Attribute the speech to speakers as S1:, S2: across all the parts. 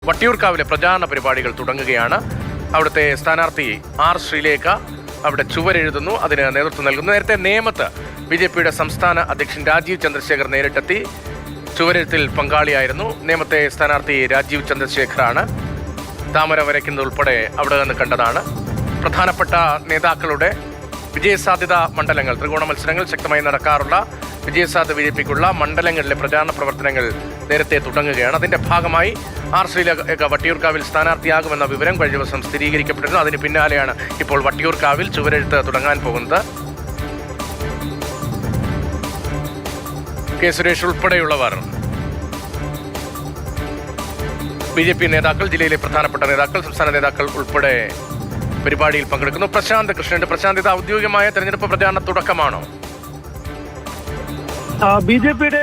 S1: വട്ടിയൂർക്കാവിലെ പ്രചാരണ പരിപാടികൾ തുടങ്ങുകയാണ്. അവിടുത്തെ സ്ഥാനാർത്ഥി ആർ ശ്രീലേഖ അവിടെ ചുവരെഴുതുന്നു, അതിന് നേതൃത്വം നൽകുന്നു. നേരത്തെ നേമത്ത് ബി.ജെ.പിയുടെ സംസ്ഥാന അധ്യക്ഷൻ രാജീവ് ചന്ദ്രശേഖർ നേരിട്ടെത്തി ചുവരെഴുത്തിൽ പങ്കാളിയായിരുന്നു. നേമത്തെ സ്ഥാനാർത്ഥി രാജീവ് ചന്ദ്രശേഖറാണ്. താമര വരയ്ക്കുന്നതുൾപ്പെടെ അവിടെ നിന്ന് കണ്ടതാണ്. പ്രധാനപ്പെട്ട നേതാക്കളുടെ വിജയസാധ്യത മണ്ഡലങ്ങൾ, ത്രികോണ മത്സരങ്ങൾ ശക്തമായി നടക്കാറുള്ള വിജയസാധ്യത ബി.ജെ.പിക്കുള്ള മണ്ഡലങ്ങളിലെ പ്രചാരണ പ്രവർത്തനങ്ങൾ നേരത്തെ തുടങ്ങുകയാണ്. അതിന്റെ ഭാഗമായി ആർ ശ്രീലേഖ വട്ടിയൂർക്കാവിൽ സ്ഥാനാർത്ഥിയാകുമെന്ന വിവരം കഴിഞ്ഞ ദിവസം സ്ഥിരീകരിക്കപ്പെട്ടിരുന്നു. അതിന് പിന്നാലെയാണ് ഇപ്പോൾ വട്ടിയൂർക്കാവിൽ ചുവരെഴുത്ത് തുടങ്ങാൻ പോകുന്നത്. കെ സുരേഷ് ഉൾപ്പെടെയുള്ളവർ, ബി.ജെ.പി നേതാക്കൾ, ജില്ലയിലെ പ്രധാനപ്പെട്ട നേതാക്കൾ, സംസ്ഥാന നേതാക്കൾ ഉൾപ്പെടെ പരിപാടിയിൽ പങ്കെടുക്കുന്നു. പ്രശാന്ത് കൃഷ്ണന്റെ. പ്രശാന്ത്, ഇത് ഔദ്യോഗികമായ തെരഞ്ഞെടുപ്പ് പ്രചാരണ തുടക്കമാണോ?
S2: ബി.ജെ.പിയുടെ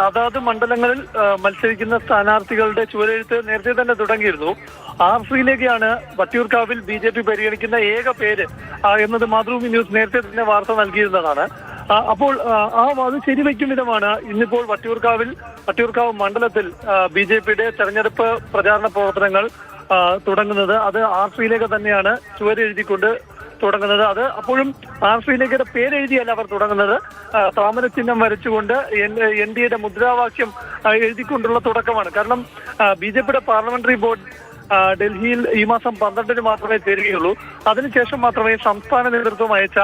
S2: അതാത് മണ്ഡലങ്ങളിൽ മത്സരിക്കുന്ന സ്ഥാനാർത്ഥികളുടെ ചുവരെഴുത്ത് നേരത്തെ തന്നെ തുടങ്ങിയിരുന്നു. ആർ ശ്രീലേഖയാണ് വട്ടിയൂർക്കാവിൽ ബി.ജെ.പി പരിഗണിക്കുന്ന ഏക പേര് എന്നത് മാതൃഭൂമി ന്യൂസ് നേരത്തെ തന്നെ വാർത്ത നൽകിയിരുന്നതാണ്. അപ്പോൾ അത് ശരിവയ്ക്കും വിധമാണ് ഇന്നിപ്പോൾ വട്ടിയൂർക്കാവ് മണ്ഡലത്തിൽ ബി.ജെ.പിയുടെ തെരഞ്ഞെടുപ്പ് പ്രചാരണ പ്രവർത്തനങ്ങൾ തുടങ്ങുന്നത്. അത് ആർ ശ്രീലേഖ തന്നെയാണ് ചുവരെഴുതിക്കൊണ്ട് തുടങ്ങുന്നത്. അത് അപ്പോഴും ആർ ശ്രീലേഖയുടെ പേരെഴുതിയല്ല അവർ തുടങ്ങുന്നത്, താമര ചിഹ്നം വരച്ചുകൊണ്ട് എൻ.ഡി.എയുടെ മുദ്രാവാക്യം എഴുതിക്കൊണ്ടുള്ള തുടക്കമാണ്. കാരണം ബി.ജെ.പിയുടെ പാർലമെന്ററി ബോർഡ് ഡൽഹിയിൽ ഈ മാസം 12-ന് മാത്രമേ ചേരുകയുള്ളൂ. അതിനുശേഷം മാത്രമേ സംസ്ഥാന നേതൃത്വം അയച്ച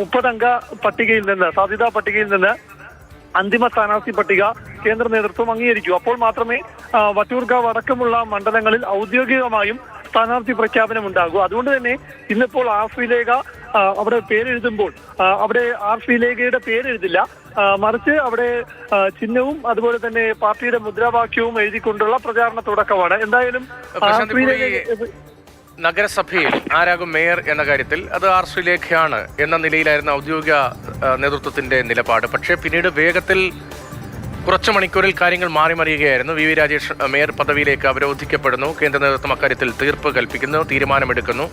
S2: 30-അംഗ പട്ടികയിൽ നിന്ന്, സാധ്യതാ പട്ടികയിൽ നിന്ന് അന്തിമ സ്ഥാനാർത്ഥി പട്ടിക കേന്ദ്ര നേതൃത്വം അംഗീകരിക്കൂ. അപ്പോൾ മാത്രമേ വട്ടിയൂർക്കാവ് അടക്കമുള്ള മണ്ഡലങ്ങളിൽ ഔദ്യോഗികമായും സ്ഥാനാർത്ഥി പ്രഖ്യാപനം ഉണ്ടാകൂ. അതുകൊണ്ട് തന്നെ ഇന്നിപ്പോൾ ആർ ശ്രീലേഖ അവിടെ പേരെഴുതുമ്പോൾ അവിടെ ആർ ശ്രീലേഖയുടെ പേരെഴുതില്ല, മറിച്ച് അവിടെ ചിഹ്നവും അതുപോലെ തന്നെ പാർട്ടിയുടെ മുദ്രാവാക്യവും എഴുതിക്കൊണ്ടുള്ള പ്രചാരണ തുടക്കമാണ്. എന്തായാലും
S1: നഗരസഭയിൽ ആരാകും മേയർ എന്ന കാര്യത്തിൽ അത് ആർ ശ്രീലേഖയാണ് എന്ന നിലയിലായിരുന്നു ഔദ്യോഗിക നേതൃത്വത്തിന്റെ നിലപാട്. പക്ഷേ പിന്നീട് വേഗത്തിൽ കുറച്ച് മണിക്കൂറിൽ കാര്യങ്ങൾ മാറിമറിയുകയായിരുന്നു. വി രാജേഷ് മേയർ പദവിയിലേക്ക് അവരോധിക്കപ്പെടുന്നു. കേന്ദ്ര നേതൃത്വം അക്കാര്യത്തിൽ തീർപ്പ് കൽപ്പിക്കുന്നു, തീരുമാനമെടുക്കുന്നു.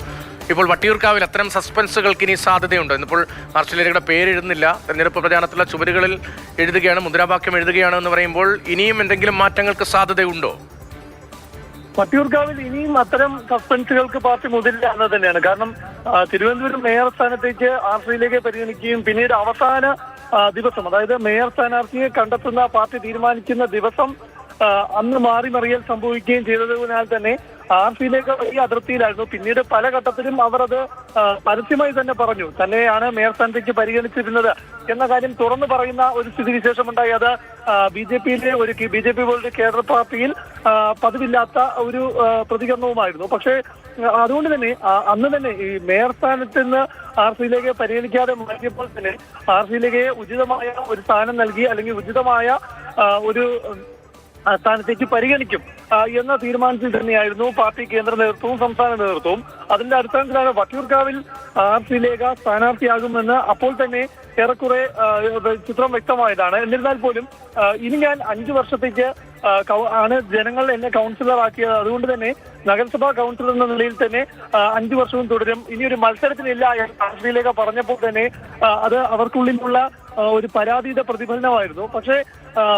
S1: ഇപ്പോൾ വട്ടിയൂർക്കാവിൽ അത്തരം സസ്പെൻസുകൾക്ക് ഇനി സാധ്യതയുണ്ട്. ഇന്നിപ്പോൾ ആർ ശ്രീലേഖയുടെ പേരെഴുതുന്നില്ല, തെരഞ്ഞെടുപ്പ് പ്രചാരണത്തിലുള്ള ചുവരുകളിൽ എഴുതുകയാണ്, മുദ്രാവാക്യം എഴുതുകയാണ് എന്ന് പറയുമ്പോൾ ഇനിയും എന്തെങ്കിലും മാറ്റങ്ങൾക്ക് സാധ്യതയുണ്ടോ?
S2: വട്ടിയൂർക്കാവിൽ ഇനിയും അത്തരം സസ്പെൻസുകൾക്ക് പാർട്ടി മുതിരില്ല എന്ന് തന്നെയാണ്. കാരണം തിരുവനന്തപുരം മേയർ സ്ഥാനത്തേക്ക് ആർ ശ്രീലേഖയെ പരിഗണിക്കുകയും പിന്നീട് അവസാന ദിവസം, അതായത് മേയർ സ്ഥാനാർത്ഥിയെ കണ്ടെത്തുന്ന പാർട്ടി തീരുമാനിക്കുന്ന ദിവസം അന്ന് മാറിമറിയൽ സംഭവിക്കുകയും ചെയ്തതിനാൽ തന്നെ ആർ ശ്രീലേഖ വലിയ അതിർത്തിയിലായിരുന്നു. പിന്നീട് പല ഘട്ടത്തിലും അവർ അത് പരസ്യമായി തന്നെ പറഞ്ഞു, തന്നെയാണ് മേയർ സ്ഥാനത്തേക്ക് പരിഗണിച്ചിരുന്നത് എന്ന കാര്യം തുറന്നു പറയുന്ന ഒരു സ്ഥിതിവിശേഷമുണ്ടായി. അത് ബി.ജെ.പി പോലൊരു കേഡർ പാർട്ടിയിൽ പതിവില്ലാത്ത ഒരു പ്രതികരണവുമായിരുന്നു. പക്ഷേ അതുകൊണ്ട് തന്നെ അന്ന് തന്നെ ഈ മേയർ സ്ഥാനത്ത് നിന്ന് ആർ ശ്രീലേഖയെ പരിഗണിക്കാതെ മാറ്റിയപ്പോൾ തന്നെ ആർ ശ്രീലേഖയെ ഉചിതമായ ഒരു സ്ഥാനം നൽകി, അല്ലെങ്കിൽ ഉചിതമായ ഒരു സ്ഥാനത്തേക്ക് പരിഗണിക്കും എന്ന തീരുമാനത്തിൽ തന്നെയായിരുന്നു പാർട്ടി കേന്ദ്ര നേതൃത്വവും സംസ്ഥാന നേതൃത്വവും. അതിന്റെ അടിസ്ഥാനത്തിലാണ് വട്ടിയൂർക്കാവിൽ ആർ ശ്രീലേഖ സ്ഥാനാർത്ഥിയാകുമെന്ന് അപ്പോൾ തന്നെ ഏറെക്കുറെ ചിത്രം വ്യക്തമായതാണ്. എന്നിരുന്നാൽ പോലും ഇനി ഞാൻ 5 വർഷത്തേക്ക് ആണ് ജനങ്ങൾ എന്നെ കൗൺസിലർ ആക്കിയത്, അതുകൊണ്ട് തന്നെ നഗരസഭാ കൗൺസിലർ എന്ന നിലയിൽ തന്നെ 5 വർഷവും തുടരും, ഇനിയൊരു മത്സരത്തിനില്ല എന്ന് ആർ ശ്രീലേഖ പറഞ്ഞപ്പോൾ തന്നെ അത് അവർക്കുള്ളിലുള്ള ഒരു പരാതിയുടെ പ്രതിഫലനമായിരുന്നു. പക്ഷേ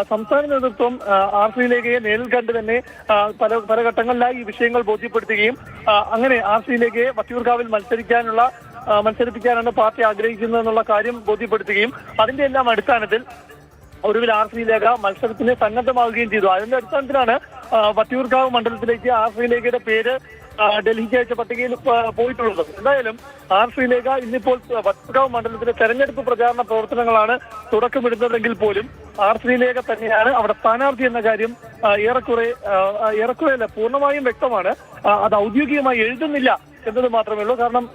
S2: സംസ്ഥാന നേതൃത്വം ആർ ശ്രീലേഖയെ നേരിൽ കണ്ട് തന്നെ പല ഘട്ടങ്ങളിലായി ഈ വിഷയങ്ങൾ ബോധ്യപ്പെടുത്തുകയും അങ്ങനെ ആർ ശ്രീലേഖയെ വട്ടിയൂർക്കാവിൽ മത്സരിപ്പിക്കാനാണ് പാർട്ടി ആഗ്രഹിക്കുന്നതെന്നുള്ള കാര്യം ബോധ്യപ്പെടുത്തുകയും അതിന്റെ എല്ലാം അടിസ്ഥാനത്തിൽ ഒടുവിൽ ആർ ശ്രീലേഖ മത്സരത്തിന് സന്നദ്ധമാവുകയും ചെയ്തു. അതിന്റെ അടിസ്ഥാനത്തിലാണ് വട്ടിയൂർക്കാവ് മണ്ഡലത്തിലേക്ക് ആർ ശ്രീലേഖയുടെ പേര് ഡൽഹിക്ക് അയച്ച പട്ടികയിൽ പോയിട്ടുള്ളത്. എന്തായാലും ആർ ശ്രീലേഖ ഇന്നിപ്പോൾ വട്ടിയൂർക്കാവ് മണ്ഡലത്തിലെ തെരഞ്ഞെടുപ്പ് പ്രചാരണ പ്രവർത്തനങ്ങളാണ് തുടക്കമിടുന്നതെങ്കിൽ പോലും ആർ ശ്രീലേഖ തന്നെയാണ് അവിടെ സ്ഥാനാർത്ഥി എന്ന കാര്യം ഏറെക്കുറെയല്ല പൂർണ്ണമായും വ്യക്തമാണ്. അത് ഔദ്യോഗികമായി എഴുതുന്നില്ല എന്നത് മാത്രമേ ഉള്ളൂ. കാരണം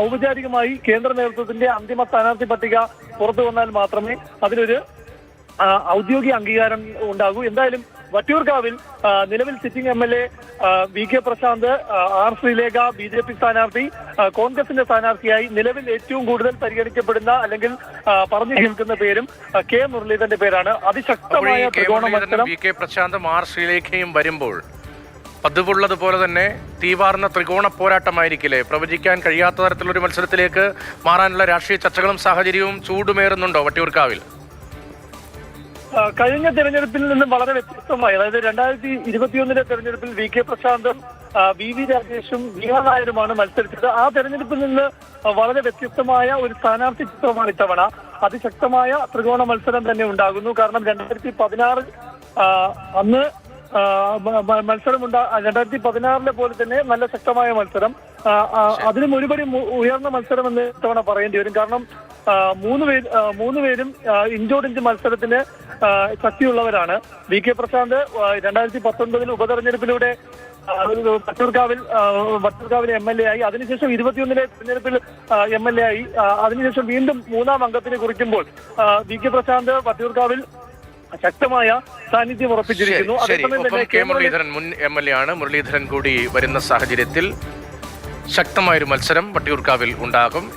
S2: ഔപചാരികമായി കേന്ദ്ര നേതൃത്വത്തിന്റെ അന്തിമ സ്ഥാനാർത്ഥി പട്ടിക പുറത്തു വന്നാൽ മാത്രമേ അതിനൊരു ഔദ്യോഗിക അംഗീകാരം ഉണ്ടാകൂ. എന്തായാലും വട്ടിയൂർക്കാവിൽ നിലവിൽ sitting MLA V K Prashanth, R Sreelekha BJP സ്ഥാനാർത്ഥി, കോൺഗ്രസിന്റെ സ്ഥാനാർത്ഥിയായി നിലവിൽ ഏറ്റവും കൂടുതൽ പരിഗണിക്കപ്പെടുന്ന അല്ലെങ്കിൽ പറഞ്ഞു കേൾക്കുന്ന പേരും കെ മുരളീധരന്റെ പേരാണ്. അതിശക്തമായ ത്രികോണ മത്സരം.
S1: വി കെ പ്രശാന്തും ആർ ശ്രീലേഖയും വരുമ്പോൾ പതിവുള്ളതുപോലെ തന്നെ തീവാർന്ന ത്രികോണ പോരാട്ടമായിരിക്കില്ലേ? പ്രവചിക്കാൻ കഴിയാത്ത തരത്തിലൊരു മത്സരത്തിലേക്ക് മാറാനുള്ള രാഷ്ട്രീയ ചർച്ചകളും സാഹചര്യവും ചൂടുമേറുന്നുണ്ടോ വട്ടിയൂർക്കാവിൽ?
S2: കഴിഞ്ഞ തെരഞ്ഞെടുപ്പിൽ നിന്നും വളരെ വ്യത്യസ്തമായി, അതായത് 2021 തെരഞ്ഞെടുപ്പിൽ VK പ്രശാന്തും VV രാജേഷും ബീഹാ നായരുമാണ് മത്സരിച്ചത്. ആ തെരഞ്ഞെടുപ്പിൽ നിന്ന് വളരെ വ്യത്യസ്തമായ ഒരു സ്ഥാനാർത്ഥി ചിത്രമാണ് ഇത്തവണ. അതിശക്തമായ ത്രികോണ മത്സരം തന്നെ ഉണ്ടാകുന്നു. കാരണം 2016 അന്ന് മത്സരമുണ്ടാ 2016 പോലെ തന്നെ നല്ല ശക്തമായ മത്സരം, അതിനും ഒരുപടി ഉയർന്ന മത്സരം എന്ന് ഇത്തവണ പറയേണ്ടി വരും. കാരണം മൂന്ന് പേരും ഇഞ്ചോടിഞ്ച് മത്സരത്തിന് ശക്തിയുള്ളവരാണ്. VK പ്രശാന്ത് 2019 ഉപതെരഞ്ഞെടുപ്പിലൂടെ വട്ടിയൂർക്കാവിൽ MLA ആയി. അതിനുശേഷം 2021 തെരഞ്ഞെടുപ്പിൽ MLA ആയി. അതിനുശേഷം വീണ്ടും മൂന്നാം അംഗത്തിന് കുറിക്കുമ്പോൾ VK പ്രശാന്ത് വട്ടിയൂർക്കാവിൽ ശക്തമായ സാന്നിധ്യം ഉറപ്പിച്ചിരിക്കുന്നു. അതേസമയം തന്നെ
S1: കെ മുരളീധരൻ മുൻ MLA ആണ്. മുരളീധരൻ കൂടി വരുന്ന സാഹചര്യത്തിൽ ശക്തമായൊരു മത്സരം വട്ടിയൂർക്കാവിൽ ഉണ്ടാകും.